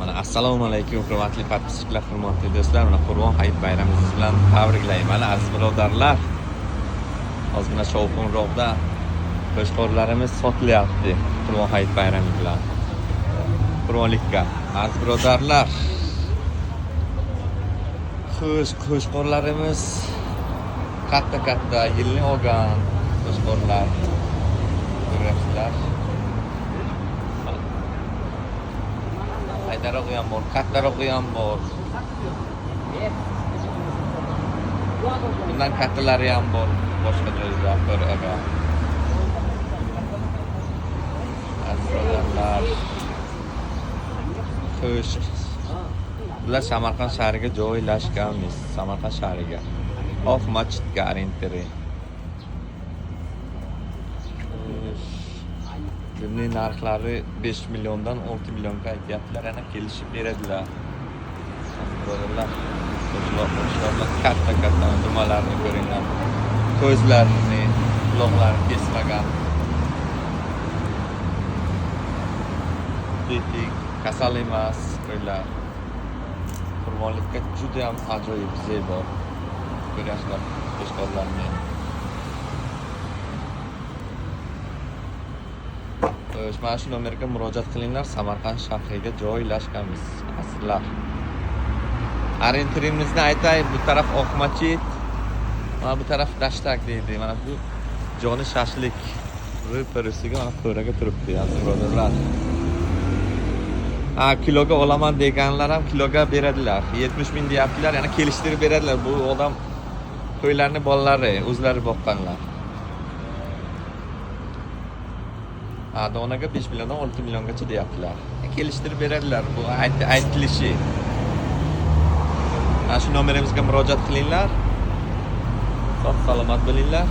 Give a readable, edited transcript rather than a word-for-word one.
Mana assalomu alaykum hurmatli podpischiklar, hurmatli do'stlar. Mana Qurbon hayit bayramingiz bilan tabriklayman aziz birodarlar. Ozgina shovqinroqda qo'shqorlarimiz sotilyapti Qurbon hayit bayrami bilan. Qurbonlikka aziz birodarlar. Qo'shqorlarimiz katta yilni olgan qo'shqorlar. Ko'ryapsizlar. Haydarog'i ham bor, kattarog'i ham bor. Bundan kattalari ham bor, boshqa joyda ko'raga. Birodarlar, bular Samarqand shahriga joylashganmiz. Samarqand shahriga. Oq masjidga orientiri. Bunun narxlari 5 milyondan 6 milyonga aytyaptilar. Yana kelishib beradilar. Birodarlar, qo'shlarlar katta nimalarni ko'ringlar. Ko'zlarini, quloqlarini kesmagan. Tetik, kasal emas qo'ylar. Qurbonlikka juda ham ajoyib zebo. Ko'ryapsizlar qo'shqorlarni. Mana shu nomerga murojaat qilinglar. Samarqand shahriga joylashganmiz. Asrlar. Orientirimizni aytay, bu taraf Oqmachit, mana bu taraf Dashtak deydi. Mana bu joni shashlik ro'parasiga mana qo'raga turibdi, aziz birodarlar. Kiloga olaman deganlar ham kiloga beradilar. 70 ming deyaptilar, yana kelishtirib beradilar. Bu odam qo'ylarni bolalari, o'zlari boqqanlar. Donaga 5 milliondan 6 milliongacha deyaptilar. Kelishtirib beradilar, bu aytilishi. Mana shu nomerimizga murojaat qilinglar. Sog' salomat bo'linglar.